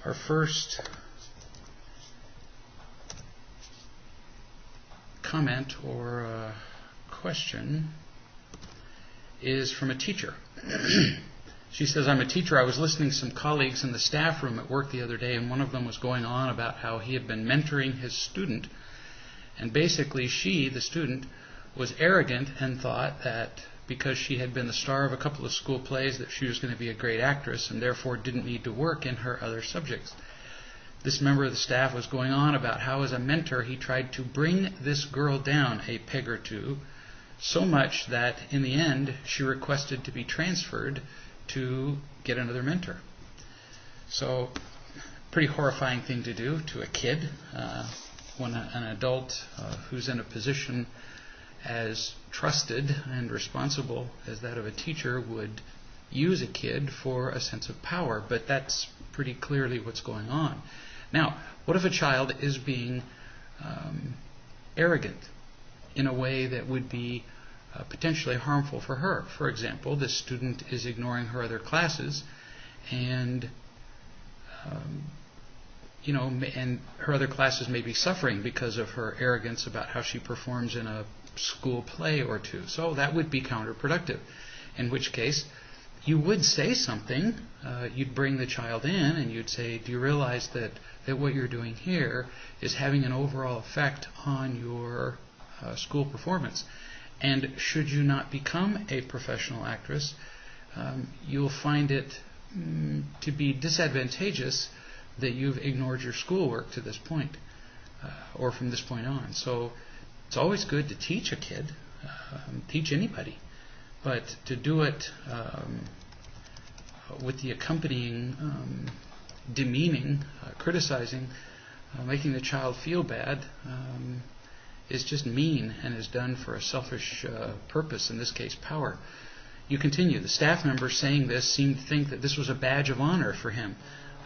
Our first comment or question is from a teacher. She says, I'm a teacher. I was listening to some colleagues in the staff room at work the other day, and one of them was going on about how he had been mentoring his student. And basically she, the student, was arrogant and thought that because she had been the star of a couple of school plays that she was going to be a great actress and therefore didn't need to work in her other subjects. This member of the staff was going on about how as a mentor he tried to bring this girl down a peg or two, so much that in the end she requested to be transferred to get another mentor. So, pretty horrifying thing to do to a kid when an adult who's in a position as trusted and responsible as that of a teacher would use a kid for a sense of power. But that's pretty clearly what's going on. Now, what if a child is being arrogant in a way that would be potentially harmful for her? For example, this student is ignoring her other classes, and and her other classes may be suffering because of her arrogance about how she performs in a school play or two. So that would be counterproductive. In which case, you would say something. You'd bring the child in and you'd say, do you realize that what you're doing here is having an overall effect on your school performance? And should you not become a professional actress, you'll find it to be disadvantageous that you've ignored your schoolwork to this point, or from this point on. So it's always good to teach a kid, teach anybody, but to do it with the accompanying demeaning, criticizing, making the child feel bad, is just mean and is done for a selfish purpose, in this case power. You continue. The staff member saying this seemed to think that this was a badge of honor for him.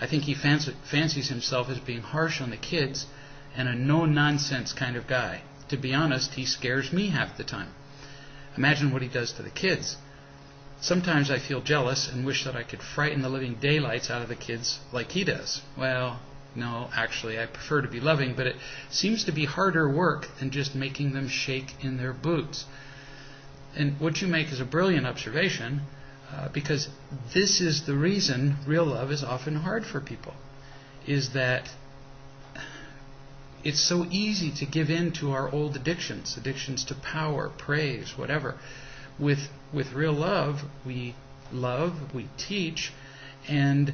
I think he fancies himself as being harsh on the kids and a no-nonsense kind of guy. To be honest, he scares me half the time. Imagine what he does to the kids. Sometimes I feel jealous and wish that I could frighten the living daylights out of the kids like he does. Well, no, actually, I prefer to be loving, but it seems to be harder work than just making them shake in their boots. And what you make is a brilliant observation, because this is the reason real love is often hard for people, is that it's so easy to give in to our old addictions to power, praise, whatever. With real love, we teach, and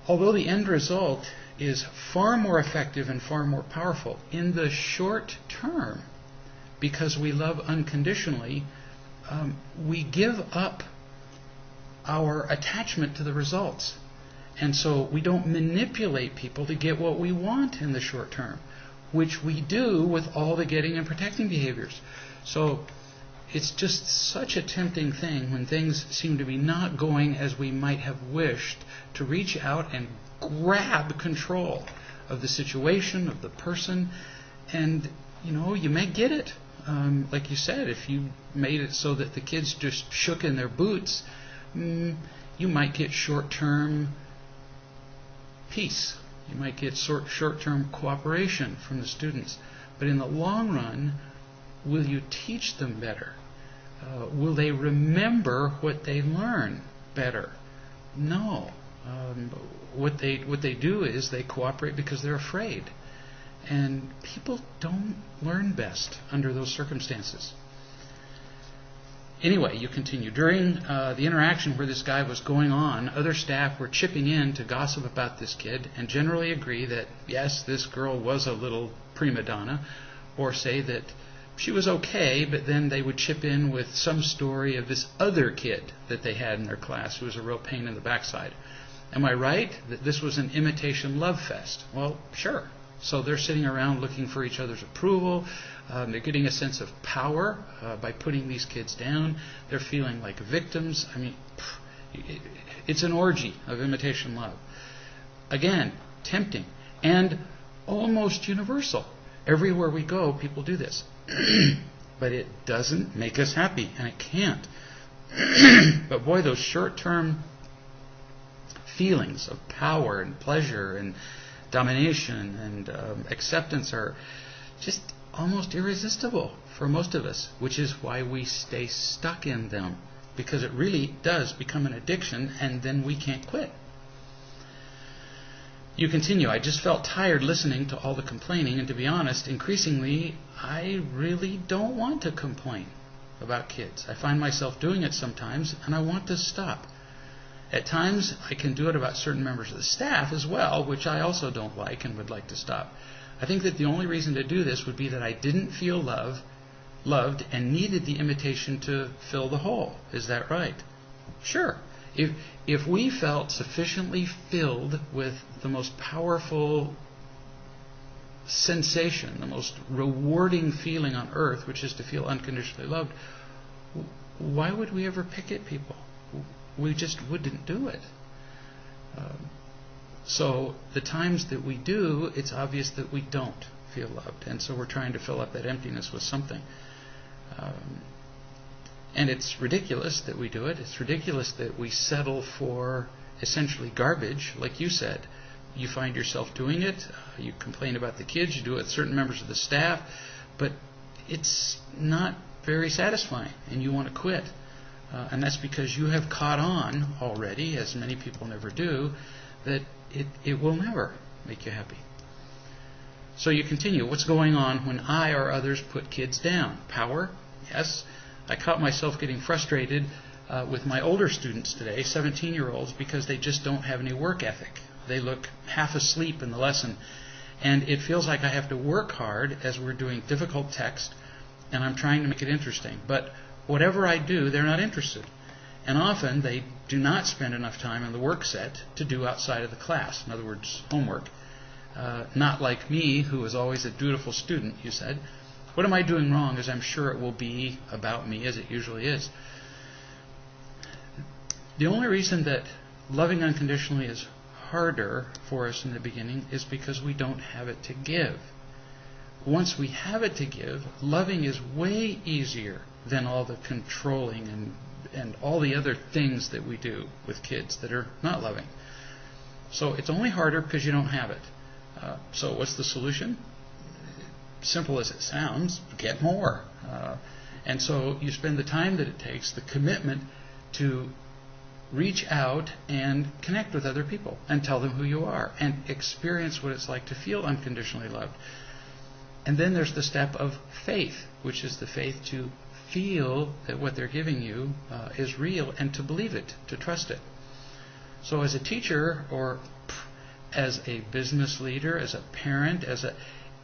although the end result is far more effective and far more powerful, in the short term, because we love unconditionally, we give up our attachment to the results. And so we don't manipulate people to get what we want in the short term, which we do with all the getting and protecting behaviors. So it's just such a tempting thing when things seem to be not going as we might have wished to reach out and grab control of the situation, of the person, and you may get it. Like you said, if you made it so that the kids just shook in their boots, you might get short-term peace. You might get short-term cooperation from the students. But in the long run, will you teach them better? Will they remember what they learn better? No. What they do is they cooperate because they're afraid. And people don't learn best under those circumstances. Anyway, you continue. During the interaction where this guy was going on, other staff were chipping in to gossip about this kid and generally agree that, yes, this girl was a little prima donna, or say that she was okay, but then they would chip in with some story of this other kid that they had in their class who was a real pain in the backside. Am I right that this was an imitation love fest? Well, sure. So they're sitting around looking for each other's approval. They're getting a sense of power by putting these kids down. They're feeling like victims. I mean, it's an orgy of imitation love. Again, tempting and almost universal. Everywhere we go, people do this. But it doesn't make us happy, and it can't. But boy, those short-term feelings of power and pleasure and domination and acceptance are just almost irresistible for most of us, which is why we stay stuck in them, because it really does become an addiction and then we can't quit. You continue, I just felt tired listening to all the complaining, and to be honest, increasingly, I really don't want to complain about kids. I find myself doing it sometimes, and I want to stop. At times, I can do it about certain members of the staff as well, which I also don't like and would like to stop. I think that the only reason to do this would be that I didn't feel loved and needed the invitation to fill the hole. Is that right? Sure. If we felt sufficiently filled with the most powerful sensation, the most rewarding feeling on earth, which is to feel unconditionally loved, why would we ever pick at people? We just wouldn't do it. So the times that we do, it's obvious that we don't feel loved. And so we're trying to fill up that emptiness with something. And it's ridiculous that we do it. It's ridiculous that we settle for essentially garbage, like you said. You find yourself doing it. You complain about the kids. You do it with certain members of the staff. But it's not very satisfying, and you want to quit. And that's because you have caught on already, as many people never do, that it will never make you happy. So you continue. What's going on when I or others put kids down? Power? Yes. I caught myself getting frustrated with my older students today, 17-year-olds, because they just don't have any work ethic. They look half asleep in the lesson. And it feels like I have to work hard as we're doing difficult text, and I'm trying to make it interesting. But whatever I do, they're not interested. And often they do not spend enough time in the work set to do outside of the class. In other words, homework. Not like me, who is always a dutiful student, you said. What am I doing wrong, as I'm sure it will be about me, as it usually is? The only reason that loving unconditionally is harder for us in the beginning is because we don't have it to give. Once we have it to give, loving is way easier than all the controlling and all the other things that we do with kids that are not loving. So it's only harder because you don't have it. So what's the solution? Simple as it sounds, get more. And so you spend the time that it takes, the commitment to reach out and connect with other people and tell them who you are and experience what it's like to feel unconditionally loved. And then there's the step of faith, which is the faith to feel that what they're giving you is real and to believe it, to trust it. So as a teacher or as a business leader, as a parent,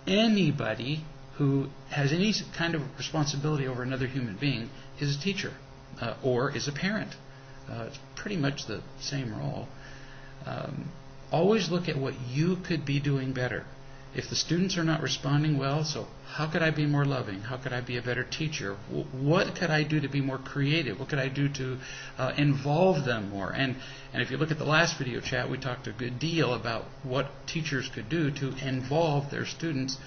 anybody who has any kind of responsibility over another human being is a teacher or is a parent. It's pretty much the same role. Always look at what you could be doing better. If the students are not responding well, so how could I be more loving? How could I be a better teacher? What could I do to be more creative? What could I do to involve them more? And if you look at the last video chat, we talked a good deal about what teachers could do to involve their students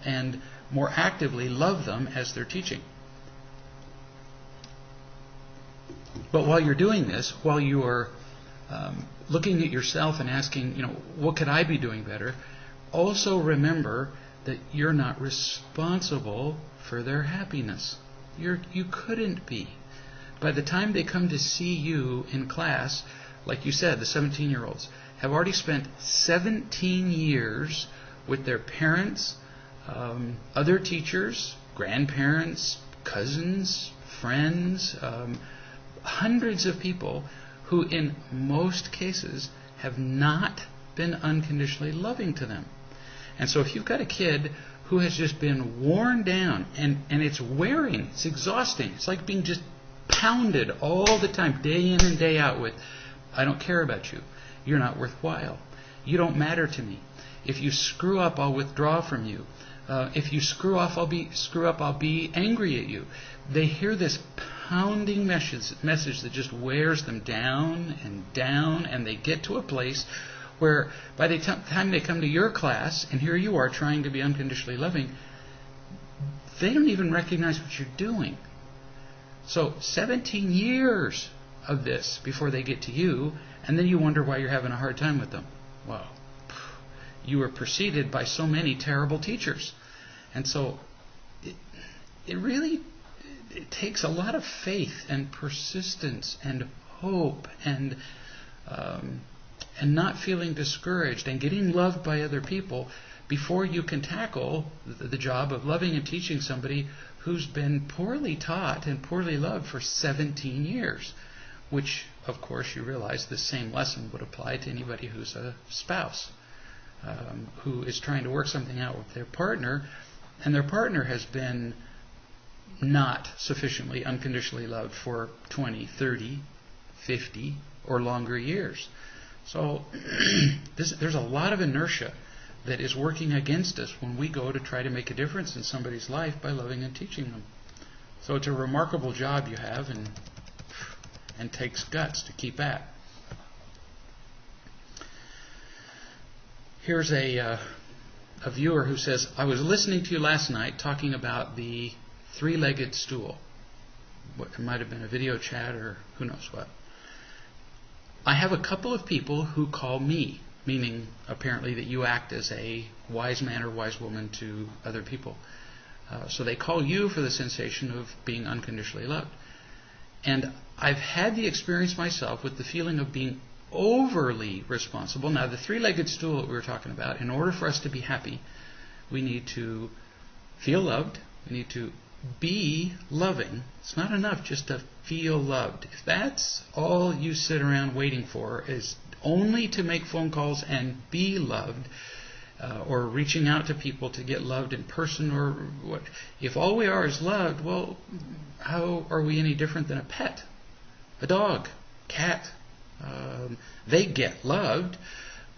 and more actively love them as they're teaching. But while you're doing this, while you are looking at yourself and asking, what could I be doing better? Also remember that you're not responsible for their happiness. You couldn't be. By the time they come to see you in class, like you said, the 17-year-olds have already spent 17 years with their parents, other teachers, grandparents, cousins, friends, hundreds of people who in most cases have not been unconditionally loving to them. And so if you've got a kid who has just been worn down and it's wearing, it's exhausting, it's like being just pounded all the time, day in and day out with, I don't care about you, you're not worthwhile, you don't matter to me, if you screw up I'll withdraw from you, if you screw up I'll be angry at you. They hear this pounding message that just wears them down, and they get to a place where by the time they come to your class, and here you are trying to be unconditionally loving, they don't even recognize what you're doing. So 17 years of this before they get to you, and then you wonder why you're having a hard time with them. Well, you were preceded by so many terrible teachers. And so it really takes a lot of faith and persistence and hope and not feeling discouraged and getting loved by other people before you can tackle the job of loving and teaching somebody who's been poorly taught and poorly loved for 17 years, which, of course, you realize this same lesson would apply to anybody who's a spouse who is trying to work something out with their partner, and their partner has been not sufficiently unconditionally loved for 20, 30, 50, or longer years. So there's a lot of inertia that is working against us when we go to try to make a difference in somebody's life by loving and teaching them. So it's a remarkable job you have, and takes guts to keep at. Here's a viewer who says, I was listening to you last night talking about the three-legged stool. It might have been a video chat or who knows what. I have a couple of people who call me, meaning apparently that you act as a wise man or wise woman to other people. So they call you for the sensation of being unconditionally loved. And I've had the experience myself with the feeling of being overly responsible. Now, the three-legged stool that we were talking about, in order for us to be happy, we need to feel loved, we need to be loving. It's not enough just to feel loved. If that's all you sit around waiting for, is only to make phone calls and be loved, or reaching out to people to get loved in person, or what? If all we are is loved, well, how are we any different than a pet? A dog, cat. They get loved,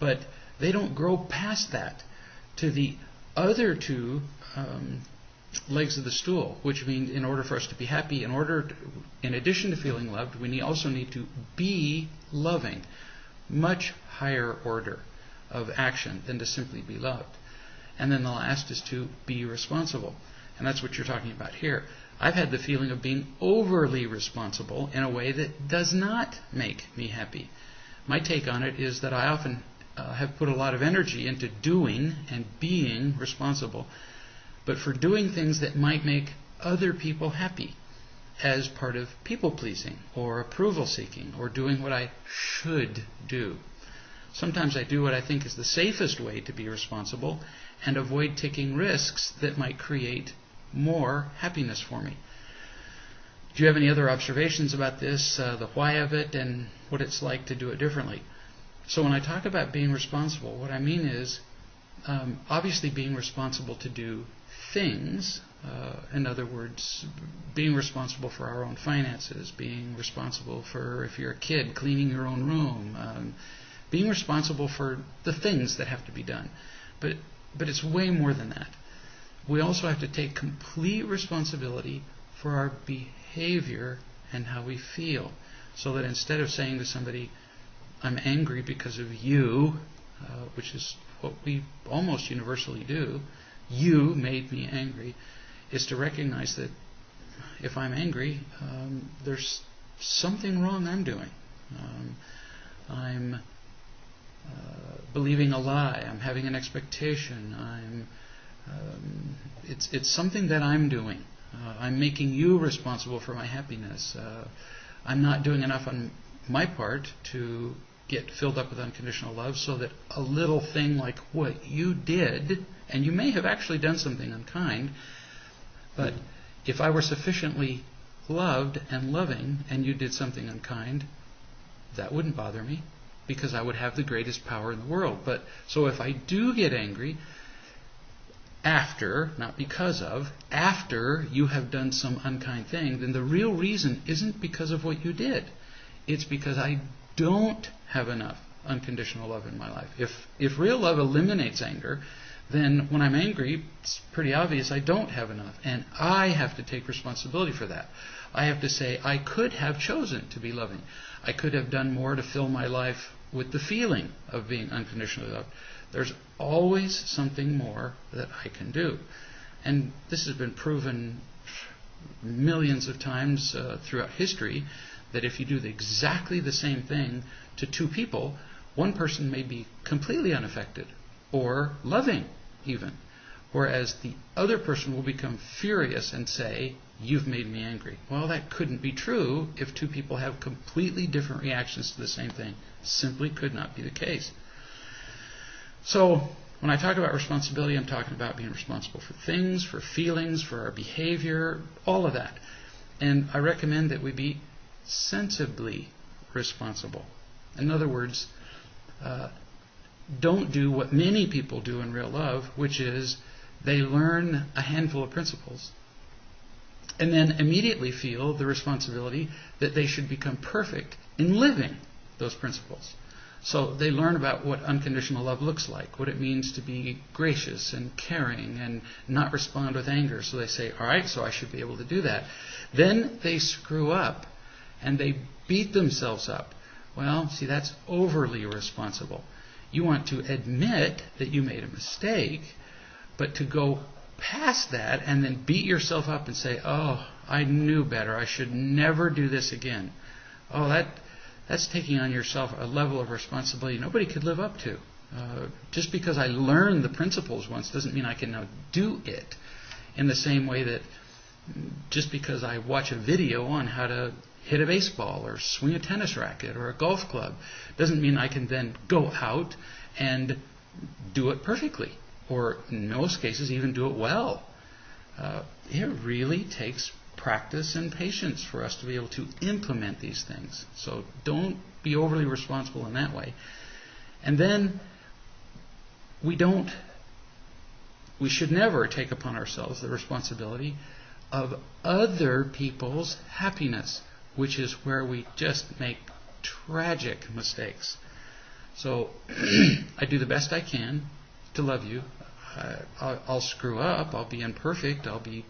but they don't grow past that to the other two legs of the stool, which means in order for us to be happy, in addition to feeling loved, we also need to be loving. Much higher order of action than to simply be loved. And then the last is to be responsible. And that's what you're talking about here. I've had the feeling of being overly responsible in a way that does not make me happy. My take on it is that I often have put a lot of energy into doing and being responsible, but for doing things that might make other people happy as part of people-pleasing or approval-seeking or doing what I should do. Sometimes I do what I think is the safest way to be responsible and avoid taking risks that might create more happiness for me. Do you have any other observations about this, the why of it, and what it's like to do it differently? So when I talk about being responsible, what I mean is obviously being responsible to do things. In other words, being responsible for our own finances, being responsible for, if you're a kid, cleaning your own room, being responsible for the things that have to be done. But it's way more than that. We also have to take complete responsibility for our behavior and how we feel. So that instead of saying to somebody, I'm angry because of you, which is what we almost universally do, you made me angry, is to recognize that if I'm angry, there's something wrong I'm doing. I'm believing a lie. I'm having an expectation. It's something that I'm doing. I'm making you responsible for my happiness. I'm not doing enough on my part to get filled up with unconditional love, so that a little thing like what you did, and you may have actually done something unkind, but if I were sufficiently loved and loving and you did something unkind, that wouldn't bother me, because I would have the greatest power in the world. But so if I do get angry after, not because of, after you have done some unkind thing, then the real reason isn't because of what you did. It's because I don't have enough unconditional love in my life. If real love eliminates anger, then when I'm angry, it's pretty obvious I don't have enough. And I have to take responsibility for that. I have to say, I could have chosen to be loving. I could have done more to fill my life with the feeling of being unconditionally loved. There's always something more that I can do. And this has been proven millions of times throughout history, that if you do exactly the same thing to two people, one person may be completely unaffected or loving even, whereas the other person will become furious and say, "You've made me angry." Well, that couldn't be true if two people have completely different reactions to the same thing. Simply could not be the case. So when I talk about responsibility, I'm talking about being responsible for things, for feelings, for our behavior, all of that. And I recommend that we be sensibly responsible. In other words, don't do what many people do in real love, which is they learn a handful of principles and then immediately feel the responsibility that they should become perfect in living those principles. So they learn about what unconditional love looks like, what it means to be gracious and caring and not respond with anger. So they say, all right, so I should be able to do that. Then they screw up and they beat themselves up. Well, see, that's overly responsible. You want to admit that you made a mistake, but to go past that and then beat yourself up and say, oh, I knew better. I should never do this again. Oh, that's taking on yourself a level of responsibility nobody could live up to. Just because I learned the principles once doesn't mean I can now do it. In the same way that just because I watch a video on how to hit a baseball or swing a tennis racket or a golf club doesn't mean I can then go out and do it perfectly, or in most cases even do it well. It really takes practice and patience for us to be able to implement these things. So don't be overly responsible in that way. And then we should never take upon ourselves the responsibility of other people's happiness, which is where we just make tragic mistakes. So I do the best I can to love you. I'll screw up. I'll be imperfect. I'll be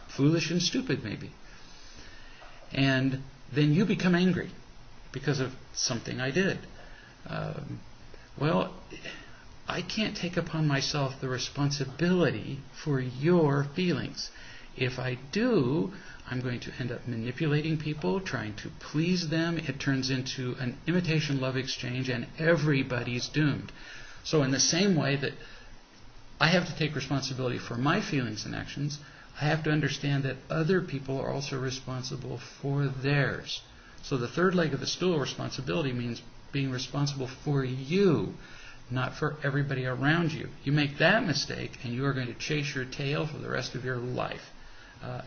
foolish and stupid maybe. And then you become angry because of something I did. Well, I can't take upon myself the responsibility for your feelings. If I do, I'm going to end up manipulating people, trying to please them. It turns into an imitation love exchange, and everybody's doomed. So in the same way that I have to take responsibility for my feelings and actions, I have to understand that other people are also responsible for theirs. So the third leg of the stool, responsibility, means being responsible for you, not for everybody around you. You make that mistake and you are going to chase your tail for the rest of your life.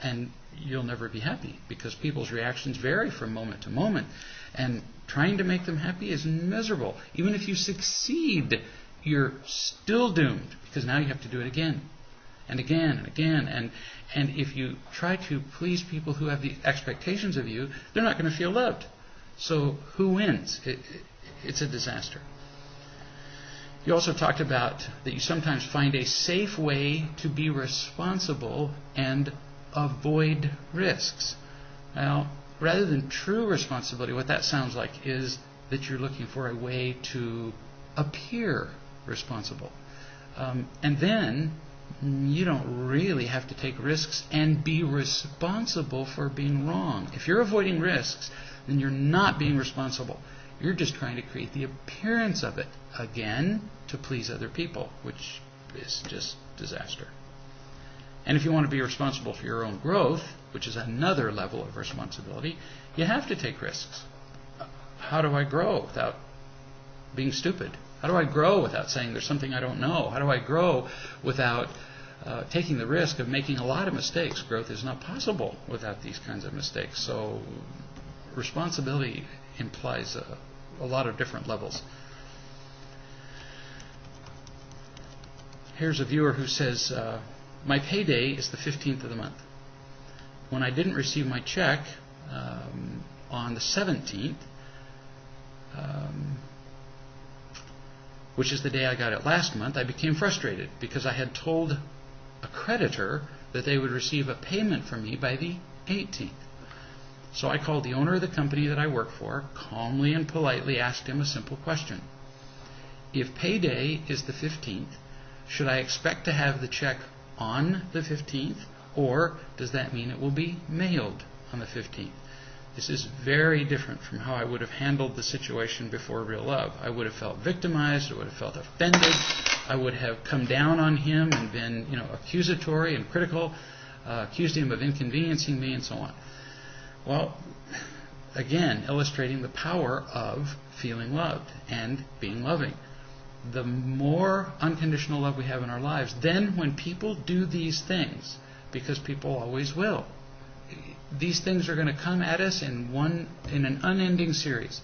And you'll never be happy because people's reactions vary from moment to moment. And trying to make them happy is miserable. Even if you succeed, you're still doomed because now you have to do it again and again and again. And if you try to please people who have the expectations of you, they're not going to feel loved. So who wins? It's a disaster. You also talked about that you sometimes find a safe way to be responsible and avoid risks. Now, rather than true responsibility, what that sounds like is that you're looking for a way to appear responsible. And then you don't really have to take risks and be responsible for being wrong. If you're avoiding risks, then you're not being responsible. You're just trying to create the appearance of it, again, to please other people, which is just disaster. And if you want to be responsible for your own growth, which is another level of responsibility, you have to take risks. How do I grow without being stupid? How do I grow without saying there's something I don't know? How do I grow without taking the risk of making a lot of mistakes? Growth is not possible without these kinds of mistakes. So responsibility implies a lot of different levels. Here's a viewer who says, my payday is the 15th of the month. When I didn't receive my check on the 17th, which is the day I got it last month, I became frustrated because I had told a creditor that they would receive a payment from me by the 18th. So I called the owner of the company that I work for, calmly and politely asked him a simple question. If payday is the 15th, should I expect to have the check on the 15th, or does that mean it will be mailed on the 15th? This is very different from how I would have handled the situation before real love. I would have felt victimized. I would have felt offended. I would have come down on him and been, accusatory and critical, accused him of inconveniencing me and so on. Well, again, illustrating the power of feeling loved and being loving. The more unconditional love we have in our lives, then when people do these things, because people always will, these things are going to come at us in an unending series.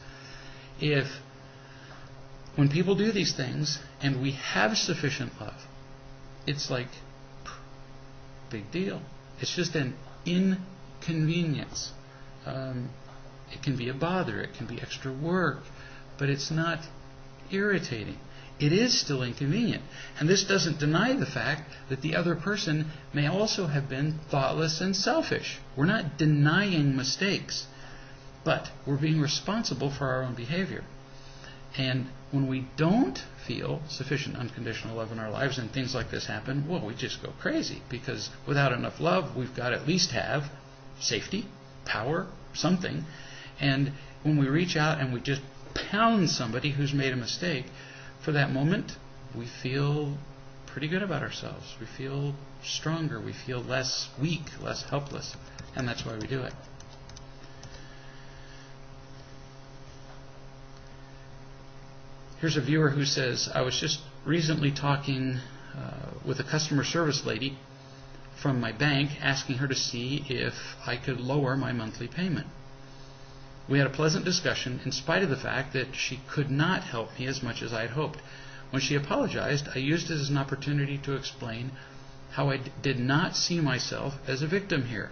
When people do these things and we have sufficient love, it's like big deal. It's just an inconvenience. It can be a bother. It can be extra work, but it's not irritating. It is still inconvenient. And this doesn't deny the fact that the other person may also have been thoughtless and selfish. We're not denying mistakes, but we're being responsible for our own behavior. And when we don't feel sufficient unconditional love in our lives and things like this happen, well, we just go crazy, because without enough love, we've got to at least have safety, power, something. And when we reach out and we just pound somebody who's made a mistake, for that moment, we feel pretty good about ourselves. We feel stronger. We feel less weak, less helpless. And that's why we do it. Here's a viewer who says, I was just recently talking with a customer service lady from my bank, asking her to see if I could lower my monthly payment. We had a pleasant discussion in spite of the fact that she could not help me as much as I had hoped. When she apologized, I used it as an opportunity to explain how I did not see myself as a victim here,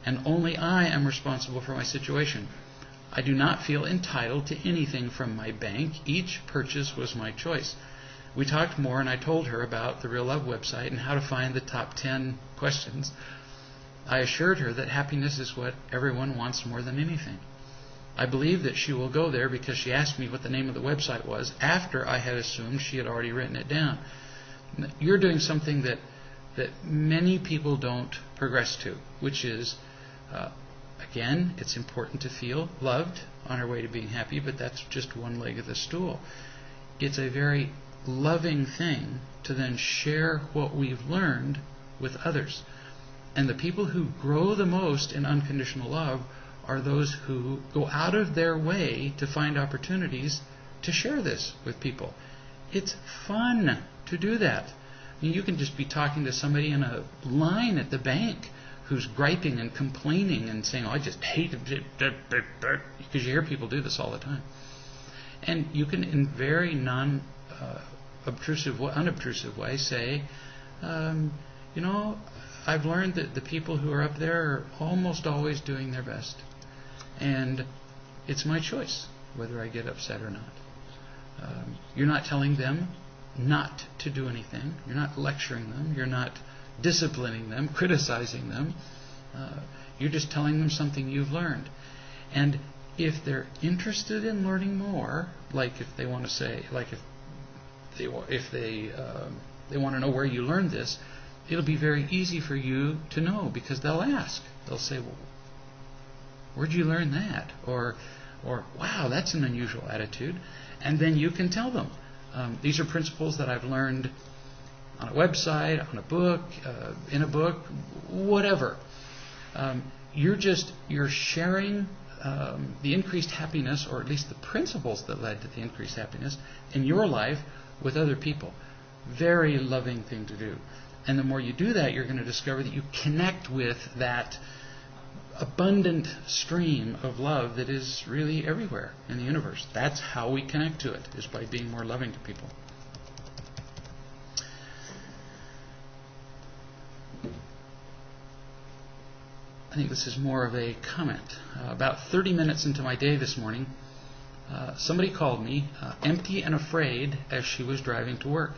and only I am responsible for my situation. I do not feel entitled to anything from my bank. Each purchase was my choice. We talked more, and I told her about the Real Love website and how to find the top 10 questions. I assured her that happiness is what everyone wants more than anything. I believe that she will go there because she asked me what the name of the website was after I had assumed she had already written it down. You're doing something that many people don't progress to, which is, again, it's important to feel loved on our way to being happy, but that's just one leg of the stool. It's a very loving thing to then share what we've learned with others. And the people who grow the most in unconditional love are those who go out of their way to find opportunities to share this with people. It's fun to do that. I mean, you can just be talking to somebody in a line at the bank who's griping and complaining and saying, I just hate it, because you hear people do this all the time. And you can, in very unobtrusive way, say, I've learned that the people who are up there are almost always doing their best. And it's my choice whether I get upset or not. You're not telling them not to do anything. You're not lecturing them. You're not disciplining them, criticizing them. You're just telling them something you've learned. And if they're interested in learning more, like if they want to say, like if they want to know where you learned this, it'll be very easy for you to know, because they'll ask. They'll say, well, where'd you learn that? Or wow, that's an unusual attitude. And then you can tell them, these are principles that I've learned on a website, on a book, in a book, whatever. You're sharing the increased happiness, or at least the principles that led to the increased happiness in your life with other people. Very loving thing to do. And the more you do that, you're going to discover that you connect with that abundant stream of love that is really everywhere in the universe. That's how we connect to it, is by being more loving to people. I think this is more of a comment. About 30 minutes into my day this morning, somebody called me, empty and afraid, as she was driving to work.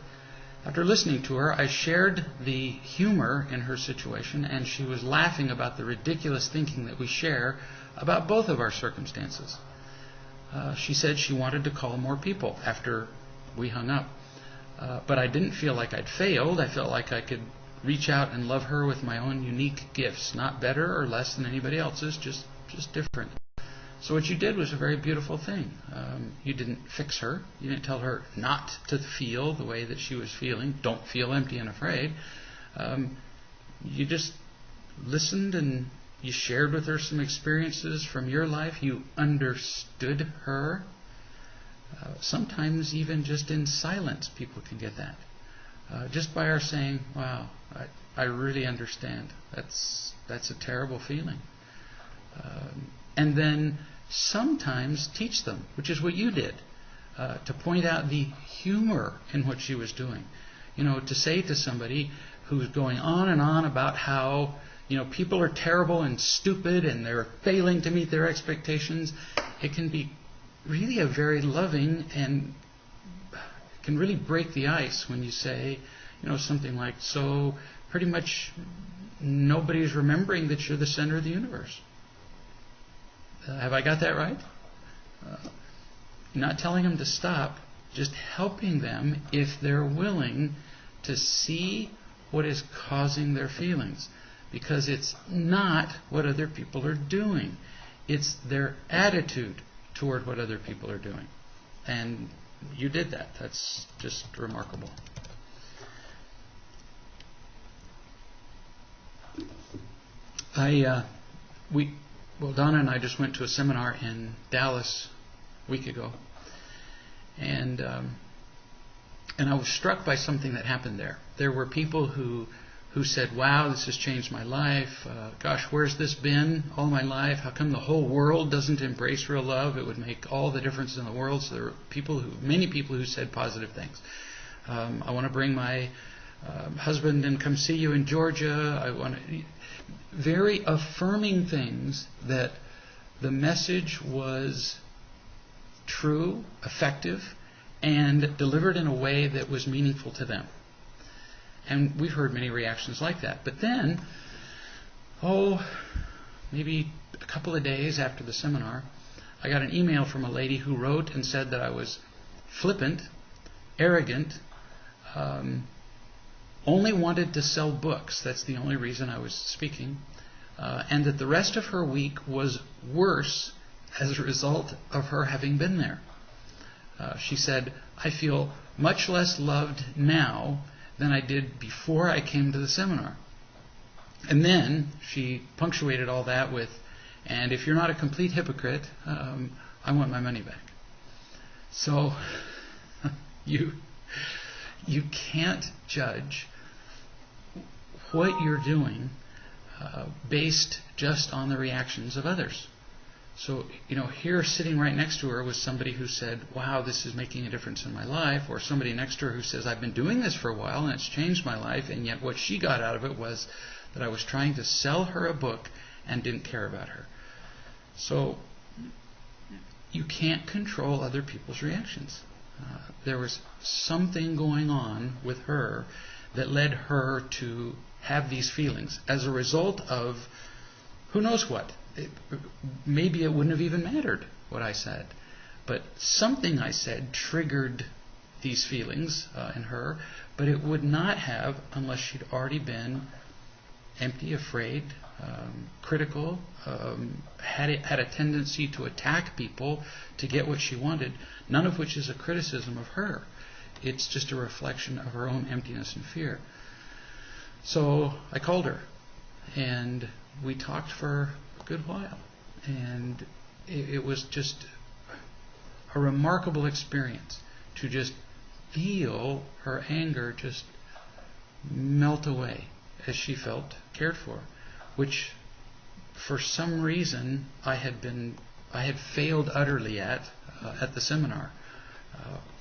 After listening to her, I shared the humor in her situation, and she was laughing about the ridiculous thinking that we share about both of our circumstances. She said she wanted to call more people after we hung up. But I didn't feel like I'd failed. I felt like I could reach out and love her with my own unique gifts, not better or less than anybody else's, just different. So what you did was a very beautiful thing. You didn't fix her. You didn't tell her not to feel the way that she was feeling. Don't feel empty and afraid. You just listened and you shared with her some experiences from your life. You understood her. Sometimes even just in silence people can get that. Just by our saying, wow, I really understand. That's a terrible feeling. And then sometimes teach them, which is what you did, to point out the humor in what she was doing. To say to somebody who's going on and on about how people are terrible and stupid and they're failing to meet their expectations, it can be really a very loving and can really break the ice when you say, something like, so pretty much nobody's remembering that you're the center of the universe. Have I got that right? Not telling them to stop, just helping them if they're willing to see what is causing their feelings. Because it's not what other people are doing. It's their attitude toward what other people are doing. And you did that. That's just remarkable. Donna and I just went to a seminar in Dallas a week ago, and I was struck by something that happened there. There were people who said, wow, this has changed my life. Gosh, where's this been all my life? How come the whole world doesn't embrace real love? It would make all the difference in the world. So there were many people who said positive things. I want to bring my husband and come see you in Georgia. I want to... Very affirming things that the message was true, effective, and delivered in a way that was meaningful to them. And we've heard many reactions like that. But then, maybe a couple of days after the seminar, I got an email from a lady who wrote and said that I was flippant, arrogant, only wanted to sell books. That's the only reason I was speaking. And that the rest of her week was worse as a result of her having been there. She said, I feel much less loved now than I did before I came to the seminar. And then she punctuated all that with, and if you're not a complete hypocrite, I want my money back. So you can't judge what you're doing based just on the reactions of others. So, here sitting right next to her was somebody who said, wow, this is making a difference in my life, or somebody next to her who says, I've been doing this for a while and it's changed my life, and yet what she got out of it was that I was trying to sell her a book and didn't care about her. So, you can't control other people's reactions. There was something going on with her that led her to have these feelings as a result of who knows what. Maybe it wouldn't have even mattered what I said, but something I said triggered these feelings in her, but it would not have unless she'd already been empty, afraid, critical, had a tendency to attack people to get what she wanted, none of which is a criticism of her. It's just a reflection of her own emptiness and fear. So I called her, and we talked for a good while. And it was just a remarkable experience to just feel her anger just melt away as she felt cared for, which for some reason I had failed utterly at the seminar,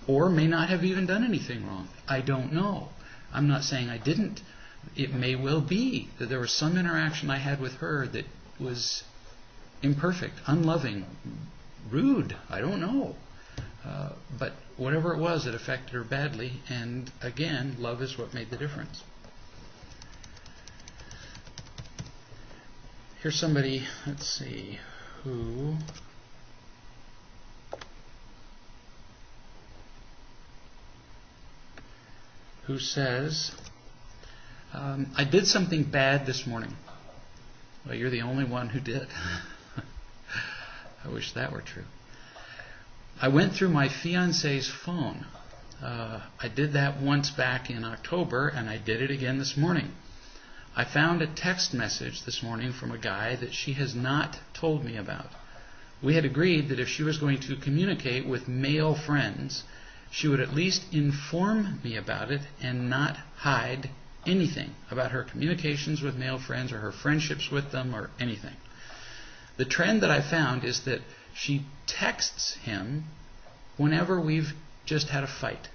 or may not have even done anything wrong. I don't know. I'm not saying I didn't. It may well be that there was some interaction I had with her that was imperfect, unloving, rude. I don't know. But whatever it was, it affected her badly. And again, love is what made the difference. Here's somebody, let's see, who says, I did something bad this morning. Well, you're the only one who did. I wish that were true. I went through my fiancé's phone. I did that once back in October, and I did it again this morning. I found a text message this morning from a guy that she has not told me about. We had agreed that if she was going to communicate with male friends, she would at least inform me about it and not hide anything about her communications with male friends or her friendships with them or anything. The trend that I found is that she texts him whenever we've just had a fight.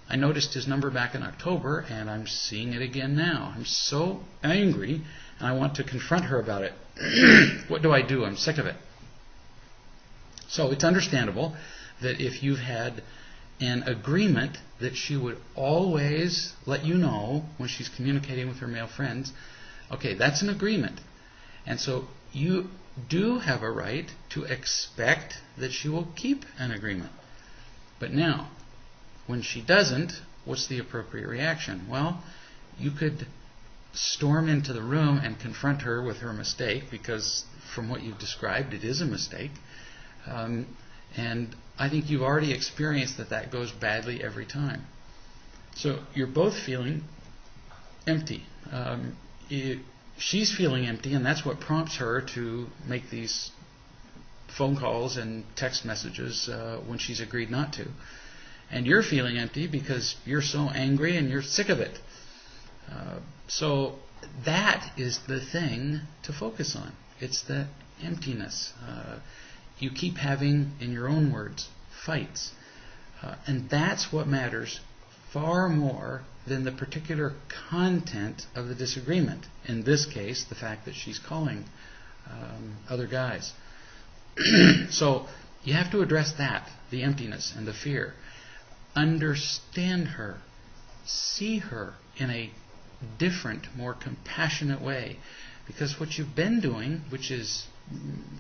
I noticed his number back in October, and I'm seeing it again now. I'm so angry, and I want to confront her about it. What do I do? I'm sick of it. So it's understandable that if you've had an agreement that she would always let you know when she's communicating with her male friends, okay, that's an agreement. And so you do have a right to expect that she will keep an agreement. But now, when she doesn't, what's the appropriate reaction? Well, you could storm into the room and confront her with her mistake, because from what you've described, it is a mistake. And I think you've already experienced that goes badly every time. So you're both feeling empty. She's feeling empty, and that's what prompts her to make these phone calls and text messages when she's agreed not to. And you're feeling empty because you're so angry and you're sick of it. So that is the thing to focus on. It's the emptiness. You keep having, in your own words, fights. And that's what matters far more than the particular content of the disagreement. In this case, the fact that she's calling other guys. So you have to address that, the emptiness and the fear. Understand her. See her in a different, more compassionate way. Because what you've been doing, which is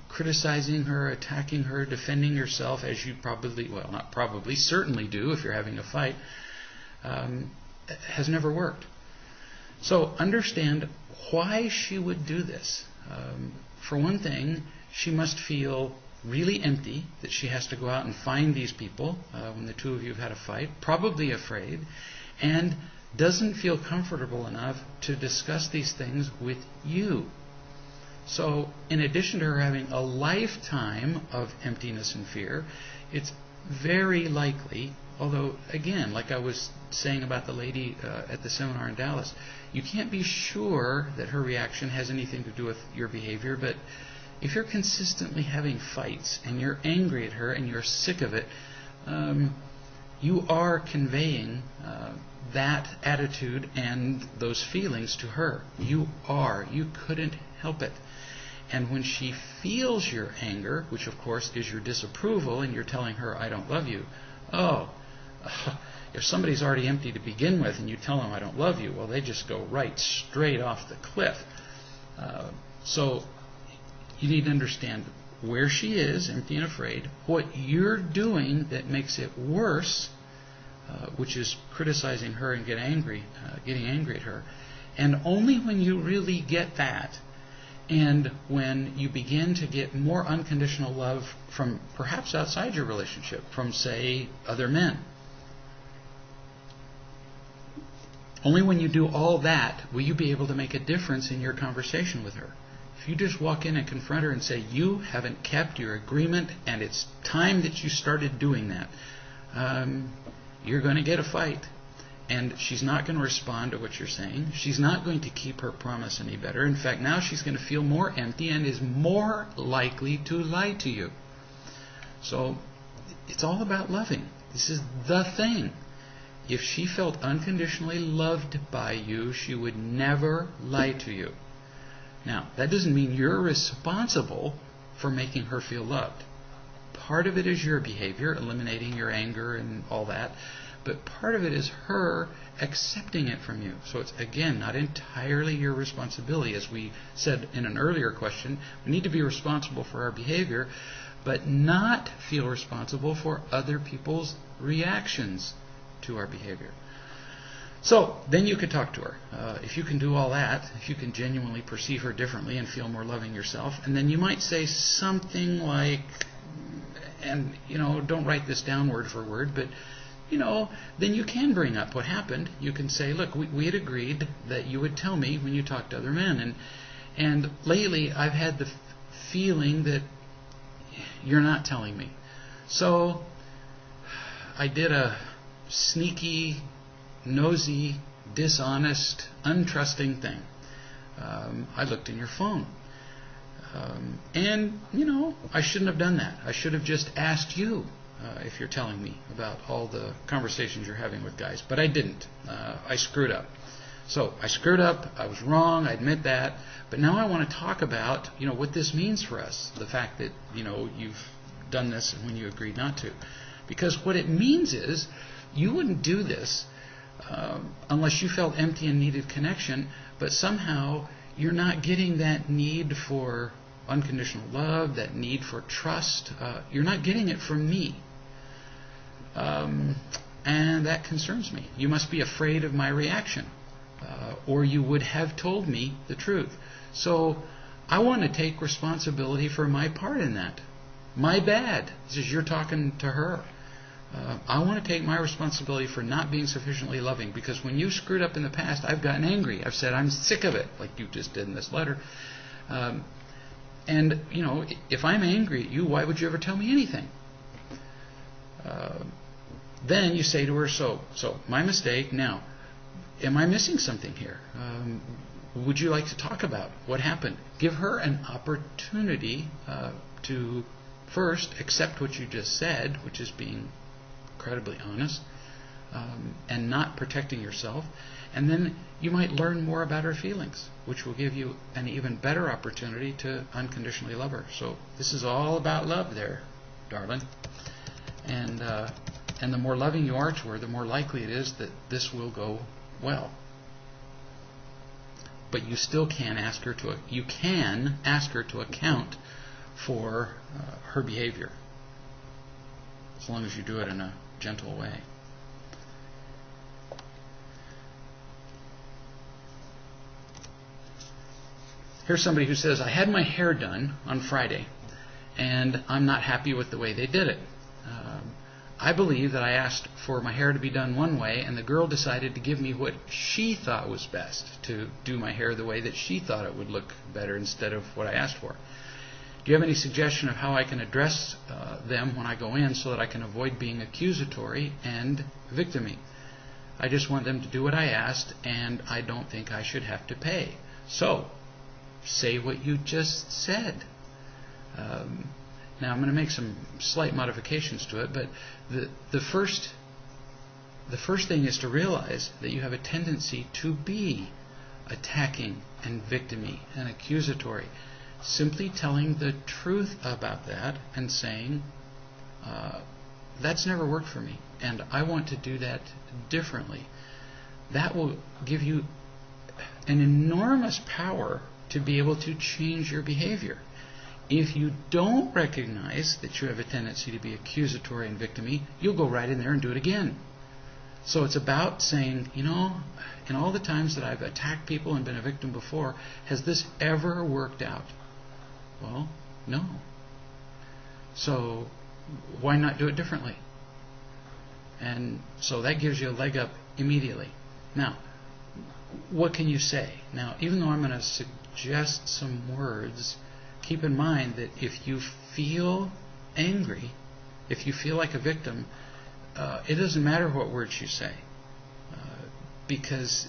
criticizing her, attacking her, defending yourself, as you probably, well, not probably, certainly do if you're having a fight, has never worked. So understand why she would do this. For one thing, she must feel really empty, that she has to go out and find these people when the two of you have had a fight, probably afraid, and doesn't feel comfortable enough to discuss these things with you. So in addition to her having a lifetime of emptiness and fear, it's very likely, although again, like I was saying about the lady at the seminar in Dallas, you can't be sure that her reaction has anything to do with your behavior, but if you're consistently having fights and you're angry at her and you're sick of it, you are conveying that attitude and those feelings to her. You are. You couldn't help it. And when she feels your anger, which of course is your disapproval, and you're telling her, I don't love you, if somebody's already empty to begin with and you tell them I don't love you, well, they just go right straight off the cliff. So you need to understand where she is, empty and afraid, what you're doing that makes it worse, which is criticizing her and getting angry at her. And only when you really get that, and when you begin to get more unconditional love from perhaps outside your relationship, from, say, other men, only when you do all that will you be able to make a difference in your conversation with her. If you just walk in and confront her and say, you haven't kept your agreement and it's time that you started doing that, you're going to get a fight. And she's not going to respond to what you're saying. She's not going to keep her promise any better. In fact, now she's going to feel more empty and is more likely to lie to you. So it's all about loving. This is the thing. If she felt unconditionally loved by you, she would never lie to you. Now, that doesn't mean you're responsible for making her feel loved. Part of it is your behavior, eliminating your anger and all that. But part of it is her accepting it from you. So it's, again, not entirely your responsibility. As we said in an earlier question, we need to be responsible for our behavior, but not feel responsible for other people's reactions to our behavior. So then you could talk to her. If you can do all that, if you can genuinely perceive her differently and feel more loving yourself, and then you might say something like, and don't write this down word for word, but then you can bring up what happened. You can say, look, we had agreed that you would tell me when you talk to other men, and lately I've had the feeling that you're not telling me. So I did a sneaky, nosy, dishonest, untrusting thing. I looked in your phone. And I shouldn't have done that. I should have just asked you if you're telling me about all the conversations you're having with guys. But I didn't. I screwed up. So I screwed up. I was wrong. I admit that. But now I want to talk about what this means for us. The fact that you've done this when you agreed not to. Because what it means is you wouldn't do this unless you felt empty and needed connection, but somehow you're not getting that need for unconditional love, that need for trust. You're not getting it from me. And that concerns me. You must be afraid of my reaction, or you would have told me the truth. So I want to take responsibility for my part in that. My bad. This is you're talking to her. I want to take my responsibility for not being sufficiently loving, because when you screwed up in the past, I've gotten angry. I've said, I'm sick of it, like you just did in this letter. And if I'm angry at you, why would you ever tell me anything? Then you say to her, so my mistake. Now, am I missing something here? Would you like to talk about what happened? Give her an opportunity to first accept what you just said, which is being incredibly honest, and not protecting yourself. And then you might learn more about her feelings, which will give you an even better opportunity to unconditionally love her. So this is all about love there, darling. And the more loving you are to her, the more likely it is that this will go well. But you still can ask her to account for her behavior, as long as you do it in a gentle way. Here's somebody who says, I had my hair done on Friday, and I'm not happy with the way they did it. I believe that I asked for my hair to be done one way, and the girl decided to give me what she thought was best, to do my hair the way that she thought it would look better instead of what I asked for. Do you have any suggestion of how I can address them when I go in so that I can avoid being accusatory and victim-y? I just want them to do what I asked, and I don't think I should have to pay. So, say what you just said. Now I'm going to make some slight modifications to it, but the first thing is to realize that you have a tendency to be attacking and victim-y and accusatory. Simply telling the truth about that and saying, that's never worked for me, and I want to do that differently. That will give you an enormous power to be able to change your behavior. If you don't recognize that you have a tendency to be accusatory and victim-y, you'll go right in there and do it again. So it's about saying, in all the times that I've attacked people and been a victim before, has this ever worked out? Well, no. So why not do it differently? And so that gives you a leg up immediately. Now, what can you say? Now, even though I'm going to suggest some words, keep in mind that if you feel angry, if you feel like a victim, it doesn't matter what words you say. Because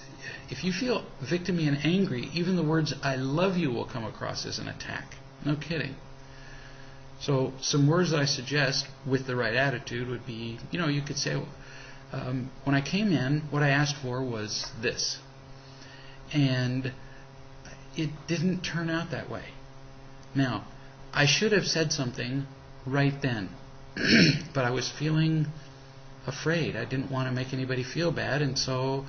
if you feel victim-y and angry, even the words I love you will come across as an attack. No kidding. So some words that I suggest with the right attitude would be, you could say, when I came in, what I asked for was this. And it didn't turn out that way. Now, I should have said something right then, but I was feeling afraid. I didn't want to make anybody feel bad, and so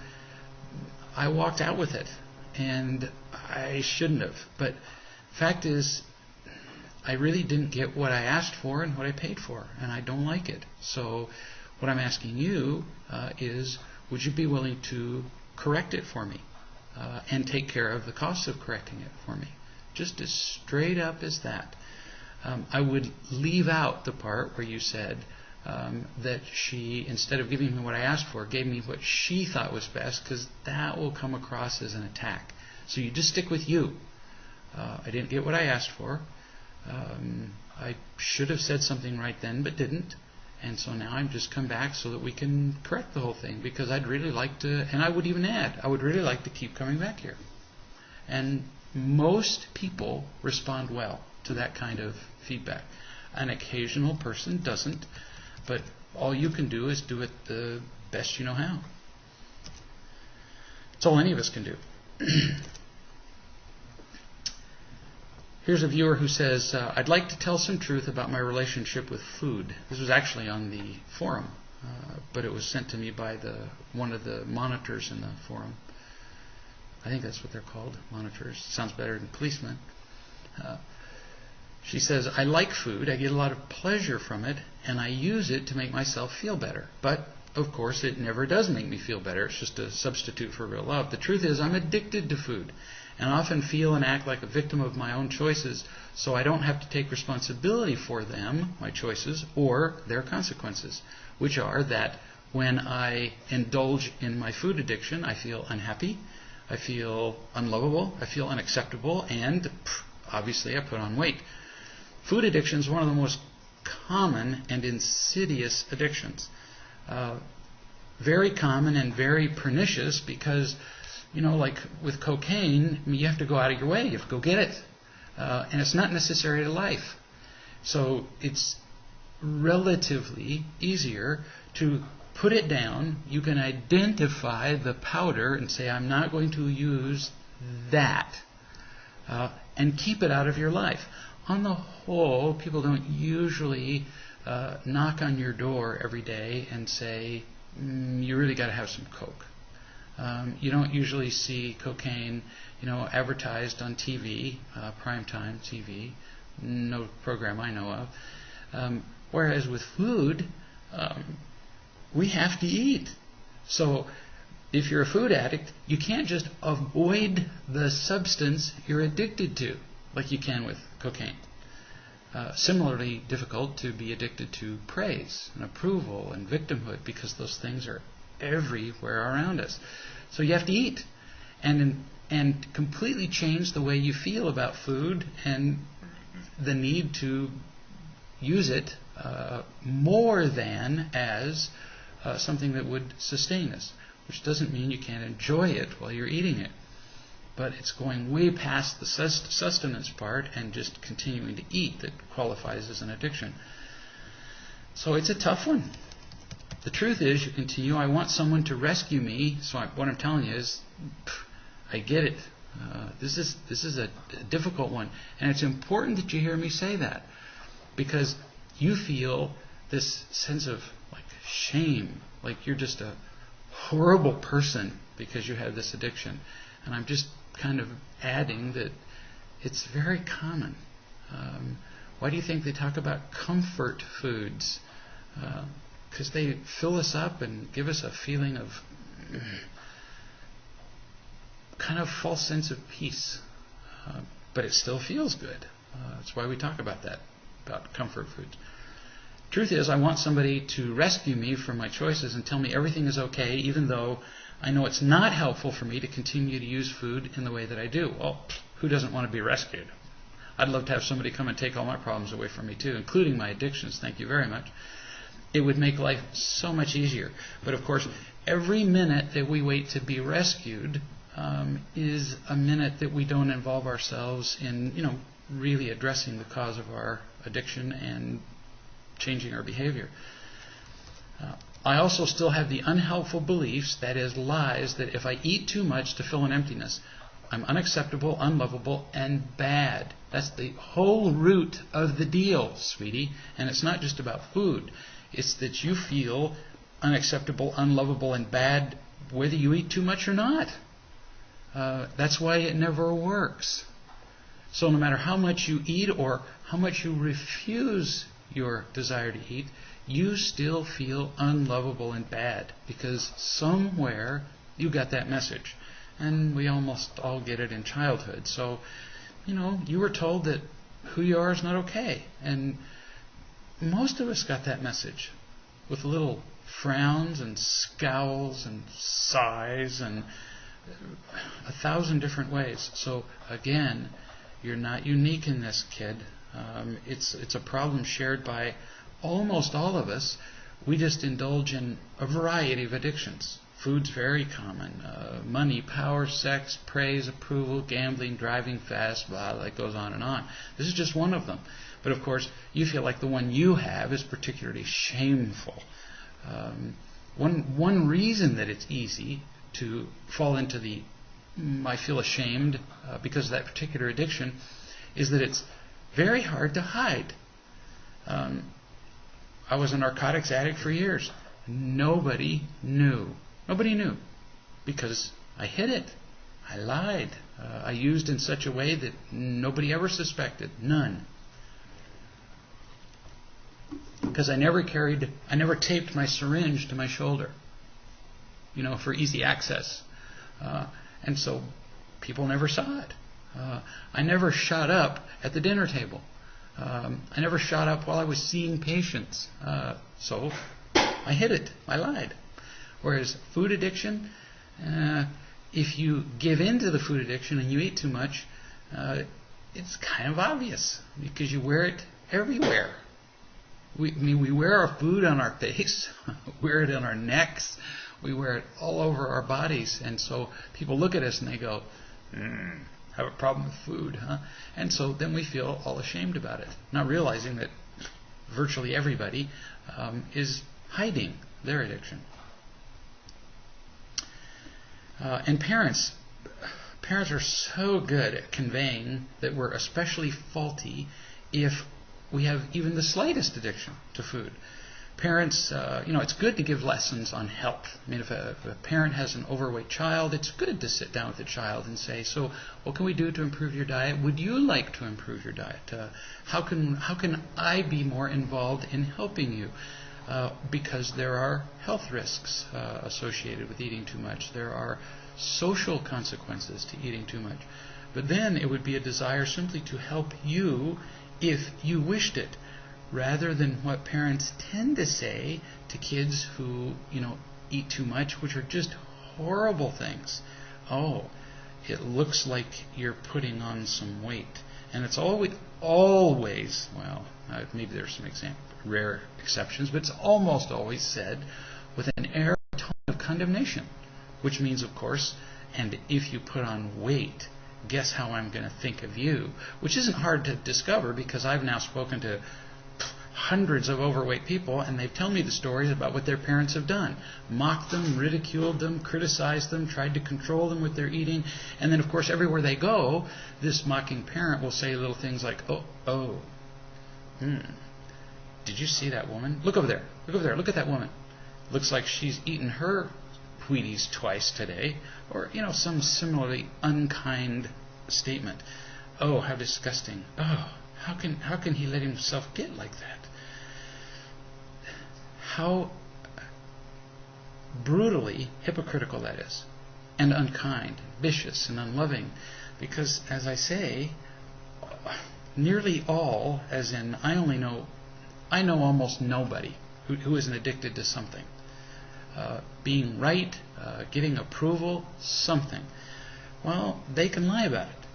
I walked out with it. And I shouldn't have. But fact is, I really didn't get what I asked for and what I paid for, and I don't like it. So what I'm asking you is, would you be willing to correct it for me and take care of the costs of correcting it for me? Just as straight up as that. I would leave out the part where you said that she, instead of giving me what I asked for, gave me what she thought was best, because that will come across as an attack. So you just stick with you. I didn't get what I asked for. I should have said something right then, but didn't. And so now I'm just come back so that we can correct the whole thing, because I'd really like to, and I would even add, I would really like to keep coming back here. And most people respond well to that kind of feedback. An occasional person doesn't, but all you can do is do it the best you know how. It's all any of us can do. Here's a viewer who says, I'd like to tell some truth about my relationship with food. This was actually on the forum, but it was sent to me by one of the monitors in the forum. I think that's what they're called, monitors. Sounds better than policemen. She says, I like food, I get a lot of pleasure from it, and I use it to make myself feel better. But, of course, it never does make me feel better. It's just a substitute for real love. The truth is, I'm addicted to food, and often feel and act like a victim of my own choices, so I don't have to take responsibility for them, my choices, or their consequences, which are that when I indulge in my food addiction, I feel unhappy, I feel unlovable, I feel unacceptable, and obviously I put on weight. Food addiction is one of the most common and insidious addictions. Very common and very pernicious because, like with cocaine, you have to go out of your way. You have to go get it. And it's not necessary to life. So it's relatively easier to put it down. You can identify the powder and say, I'm not going to use that. And keep it out of your life. On the whole, people don't usually knock on your door every day and say, you really got to have some Coke. You don't usually see cocaine, advertised on TV, primetime TV, no program I know of. Whereas with food, we have to eat. So if you're a food addict, you can't just avoid the substance you're addicted to, like you can with cocaine. Similarly difficult to be addicted to praise and approval and victimhood, because those things are everywhere around us. So you have to eat and completely change the way you feel about food and the need to use it more than as something that would sustain us, which doesn't mean you can't enjoy it while you're eating it. But it's going way past the sustenance part and just continuing to eat that qualifies as an addiction. So it's a tough one. The truth is, you continue, I want someone to rescue me. So what I'm telling you is, I get it. This is a difficult one. And it's important that you hear me say that, because you feel this sense of shame, like you're just a horrible person because you have this addiction. And I'm just kind of adding that it's very common. Why do you think they talk about comfort foods? Because they fill us up and give us a feeling of kind of false sense of peace. But it still feels good. That's why we talk about that, about comfort foods. Truth is, I want somebody to rescue me from my choices and tell me everything is okay, even though I know it's not helpful for me to continue to use food in the way that I do. Well, who doesn't want to be rescued? I'd love to have somebody come and take all my problems away from me too, including my addictions. Thank you very much. It would make life so much easier. But of course, every minute that we wait to be rescued is a minute that we don't involve ourselves in, really addressing the cause of our addiction and changing our behavior. I also still have the unhelpful beliefs, that is, lies, that if I eat too much to fill an emptiness, I'm unacceptable, unlovable, and bad. That's the whole root of the deal, sweetie. And it's not just about food. It's that you feel unacceptable, unlovable, and bad whether you eat too much or not. That's why it never works. So no matter how much you eat or how much you refuse your desire to eat, you still feel unlovable and bad because somewhere you got that message. And we almost all get it in childhood. So, you were told that who you are is not okay. And most of us got that message with little frowns and scowls and sighs and 1,000 different ways. So again, you're not unique in this, kid. It's a problem shared by almost all of us. We just indulge in a variety of addictions. Food's very common. Money, power, sex, praise, approval, gambling, driving fast, blah, that goes on and on. This is just one of them. But of course, you feel like the one you have is particularly shameful. One reason that it's easy to fall into the I feel ashamed because of that particular addiction is that it's very hard to hide. I was a narcotics addict for years. Nobody knew. Nobody knew because I hid it. I lied. I used in such a way that nobody ever suspected. None. Because I never taped my syringe to my shoulder, for easy access. And so people never saw it. I never shot up at the dinner table. I never shot up while I was seeing patients. So I hid it. I lied. Whereas food addiction, if you give in to the food addiction and you eat too much, it's kind of obvious because you wear it everywhere. We wear our food on our face, wear it on our necks, we wear it all over our bodies, and so people look at us and they go, have a problem with food, huh? And so then we feel all ashamed about it, not realizing that virtually everybody is hiding their addiction. And parents are so good at conveying that we're especially faulty if we have even the slightest addiction to food. Parents, it's good to give lessons on health. I mean, if a parent has an overweight child, it's good to sit down with the child and say, so what can we do to improve your diet? Would you like to improve your diet? How can I be more involved in helping you? Because there are health risks associated with eating too much. There are social consequences to eating too much. But then it would be a desire simply to help you if you wished it, rather than what parents tend to say to kids who, eat too much, which are just horrible things. Oh, it looks like you're putting on some weight. And it's always, well, maybe there's some rare exceptions, but it's almost always said with an air tone of condemnation, which means, of course, and if you put on weight, guess how I'm going to think of you, which isn't hard to discover because I've now spoken to hundreds of overweight people and they've told me the stories about what their parents have done. Mocked them, ridiculed them, criticized them, tried to control them with their eating. And then, of course, everywhere they go, this mocking parent will say little things like, did you see that woman? Look over there. Look at that woman. Looks like she's eaten her Wheaties twice today, or some similarly unkind statement. Oh, how disgusting! Oh, how can he let himself get like that? How brutally hypocritical that is, and unkind, vicious, and unloving. Because, as I say, nearly all, as in I know almost nobody who isn't addicted to something. Being right, getting approval, something. Well, they can lie about it.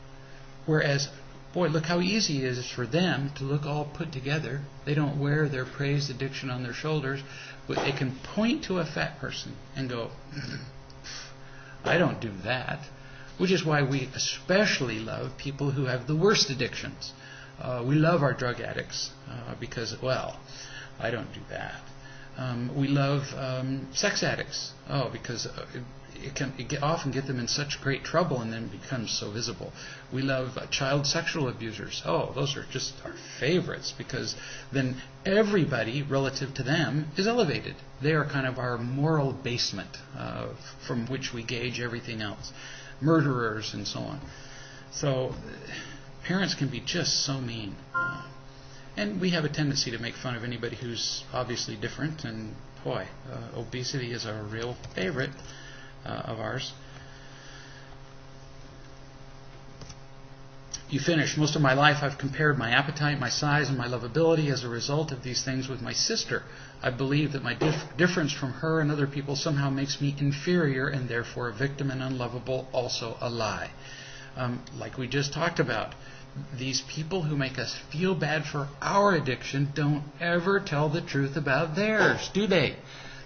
Whereas, boy, look how easy it is for them to look all put together. They don't wear their praise addiction on their shoulders, but they can point to a fat person and go, I don't do that. Which is why we especially love people who have the worst addictions. We love our drug addicts because, well, I don't do that. We love sex addicts. Because it can often get them in such great trouble and then becomes so visible. We love child sexual abusers. Those are just our favorites because then everybody relative to them is elevated. They are kind of our moral basement from which we gauge everything else. Murderers and so on. So parents can be just so mean. And we have a tendency to make fun of anybody who's obviously different, and boy, obesity is a real favorite of ours. You finish. Most of my life I've compared my appetite, my size, and my lovability as a result of these things with my sister. I believe that my difference from her and other people somehow makes me inferior and therefore a victim and unlovable, also a lie. Like we just talked about, these people who make us feel bad for our addiction don't ever tell the truth about theirs, do they?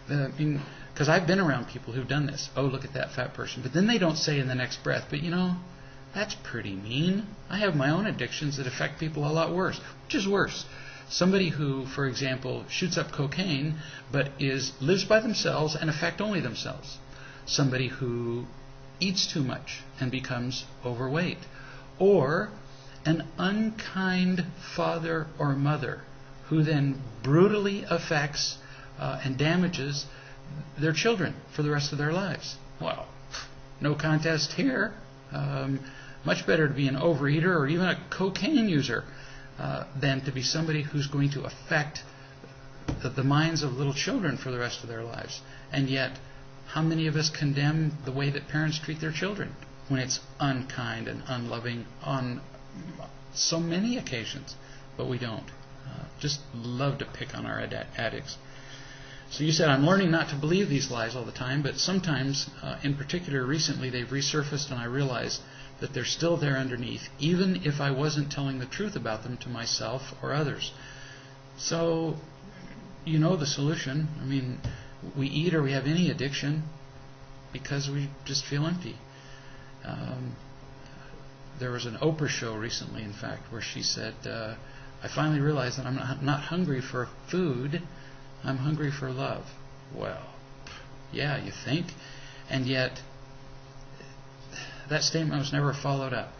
Because I've been around people who've done this. Oh, look at that fat person. But then they don't say in the next breath, but you know, that's pretty mean. I have my own addictions that affect people a lot worse. Which is worse? Somebody who, for example, shoots up cocaine but lives by themselves and affect only themselves. Somebody who eats too much and becomes overweight. Or an unkind father or mother who then brutally affects and damages their children for the rest of their lives. Well, no contest here. Much better to be an overeater or even a cocaine user than to be somebody who's going to affect the minds of little children for the rest of their lives. And yet, how many of us condemn the way that parents treat their children when it's unkind and unloving on so many occasions? But we don't. Just love to pick on our addicts. So you said, I'm learning not to believe these lies all the time, but sometimes, in particular recently, they've resurfaced and I realize that they're still there underneath, even if I wasn't telling the truth about them to myself or others. So, you know the solution. I mean, we eat or we have any addiction because we just feel empty. There was an Oprah show recently, in fact, where she said, I finally realized that I'm not hungry for food, I'm hungry for love. Well, yeah, you think. And yet, that statement was never followed up.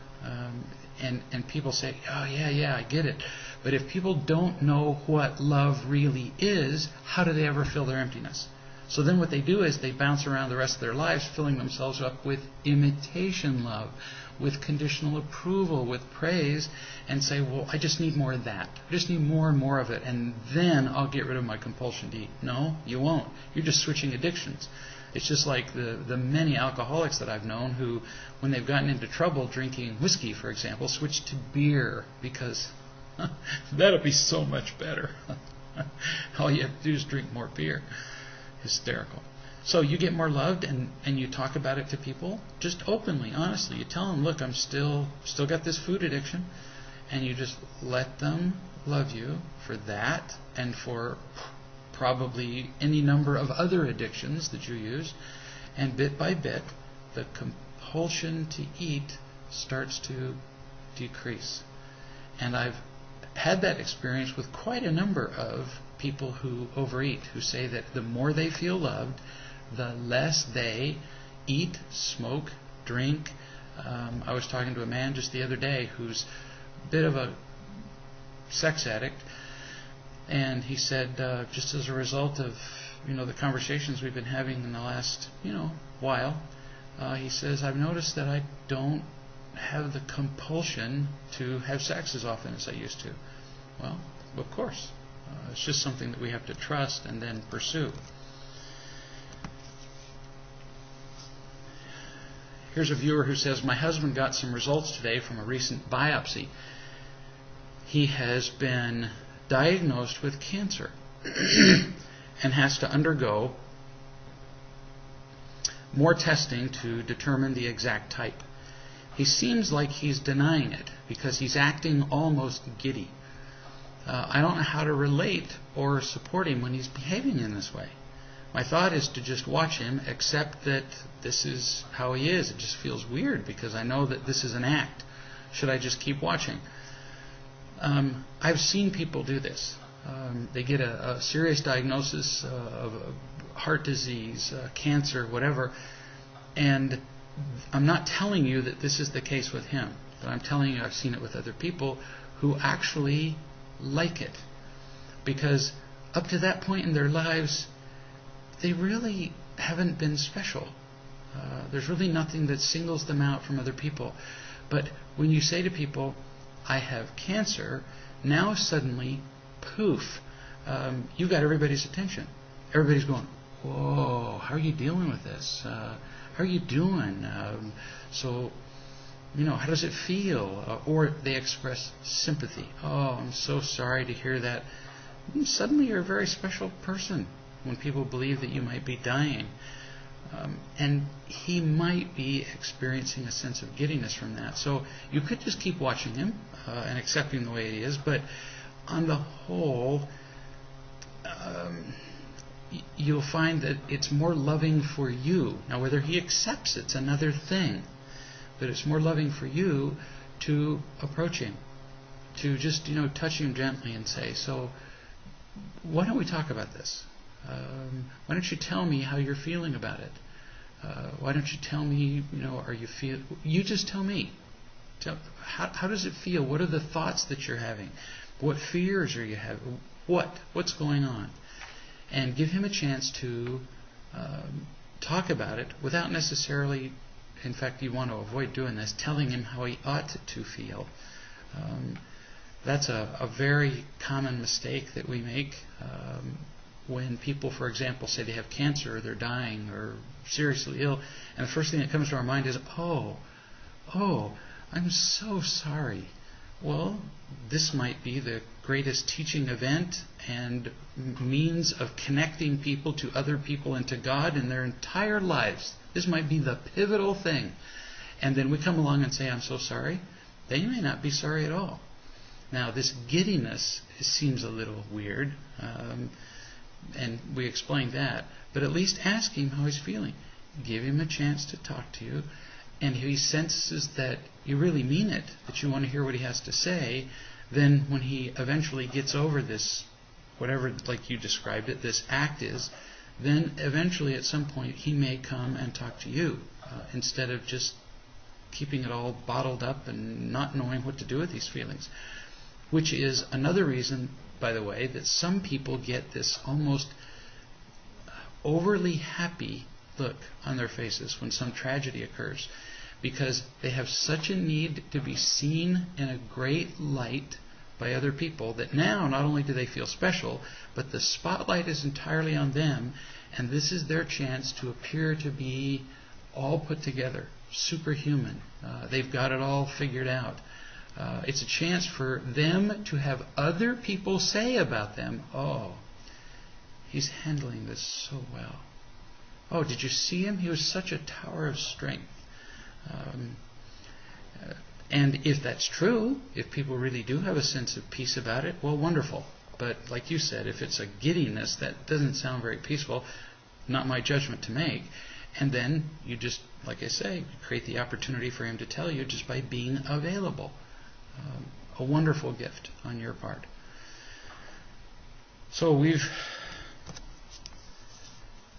And people say, oh, yeah, I get it. But if people don't know what love really is, how do they ever fill their emptiness? So then what they do is they bounce around the rest of their lives filling themselves up with imitation love, with conditional approval, with praise, and say, well, I just need more of that. I just need more and more of it, and then I'll get rid of my compulsion to eat. No, you won't. You're just switching addictions. It's just like the many alcoholics that I've known who, when they've gotten into trouble drinking whiskey, for example, switch to beer because that'll be so much better. All you have to do is drink more beer. Hysterical. So you get more loved and you talk about it to people just openly, honestly. You tell them, look, I'm still got this food addiction, and you just let them love you for that and for probably any number of other addictions that you use, and bit by bit the compulsion to eat starts to decrease. And I've had that experience with quite a number of people who overeat, who say that the more they feel loved, the less they eat, smoke, drink. I was talking to a man just the other day who's a bit of a sex addict, and he said, just as a result of the conversations we've been having in the last while, he says, I've noticed that I don't have the compulsion to have sex as often as I used to. Well, of course. It's just something that we have to trust and then pursue. Here's a viewer who says, my husband got some results today from a recent biopsy. He has been diagnosed with cancer and has to undergo more testing to determine the exact type. He seems like he's denying it because he's acting almost giddy. I don't know how to relate or support him when he's behaving in this way. My thought is to just watch him, accept that this is how he is. It just feels weird because I know that this is an act. Should I just keep watching? I've seen people do this. They get a serious diagnosis of heart disease, cancer, whatever, and I'm not telling you that this is the case with him, but I'm telling you I've seen it with other people who actually like it, because up to that point in their lives, they really haven't been special. There's really nothing that singles them out from other people. But when you say to people, I have cancer, now suddenly, poof, you got everybody's attention. Everybody's going, whoa, how are you dealing with this? How are you doing? So, how does it feel? Or they express sympathy. Oh, I'm so sorry to hear that. And suddenly you're a very special person when people believe that you might be dying. And he might be experiencing a sense of giddiness from that. So you could just keep watching him and accepting the way he is, but on the whole, you'll find that it's more loving for you. Now, whether he accepts it's another thing, but it's more loving for you to approach him, to just touch him gently and say, so why don't we talk about this? Why don't you tell me how you're feeling about it? Why don't you tell me, are you feel? You just tell me. How does it feel? What are the thoughts that you're having? What fears are you having? What's going on? And give him a chance to talk about it without necessarily, in fact, you want to avoid doing this, telling him how he ought to feel. That's a very common mistake that we make when people, for example, say they have cancer or they're dying or seriously ill, and the first thing that comes to our mind is, oh, I'm so sorry. Well, this might be the greatest teaching event and means of connecting people to other people and to God in their entire lives. This might be the pivotal thing. And then we come along and say, I'm so sorry. They may not be sorry at all. Now, this giddiness seems a little weird, and we explained that. But at least ask him how he's feeling. Give him a chance to talk to you. And if he senses that you really mean it, that you want to hear what he has to say, then when he eventually gets over this, whatever, like you described it, this act is, then eventually at some point he may come and talk to you instead of just keeping it all bottled up and not knowing what to do with these feelings. Which is another reason, by the way, that some people get this almost overly happy look on their faces when some tragedy occurs, because they have such a need to be seen in a great light by other people that now not only do they feel special, but the spotlight is entirely on them, and this is their chance to appear to be all put together, superhuman. They've got it all figured out. It's a chance for them to have other people say about them, oh, he's handling this so well. Oh, did you see him? He was such a tower of strength. And if that's true, if people really do have a sense of peace about it, well, wonderful. But like you said, if it's a giddiness, that doesn't sound very peaceful. Not my judgment to make. And then you just, like I say, create the opportunity for him to tell you just by being available. A wonderful gift on your part. So we've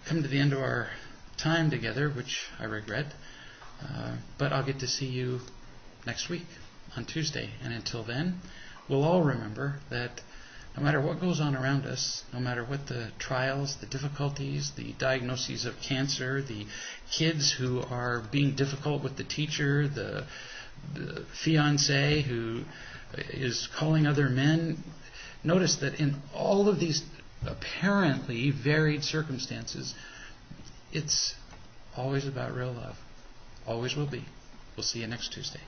come to the end of our time together, which I regret. But I'll get to see you next week on Tuesday. And until then, we'll all remember that no matter what goes on around us, no matter what the trials, the difficulties, the diagnoses of cancer, the kids who are being difficult with the teacher, the fiancé who is calling other men, notice that in all of these apparently varied circumstances, it's always about real love. Always will be. We'll see you next Tuesday.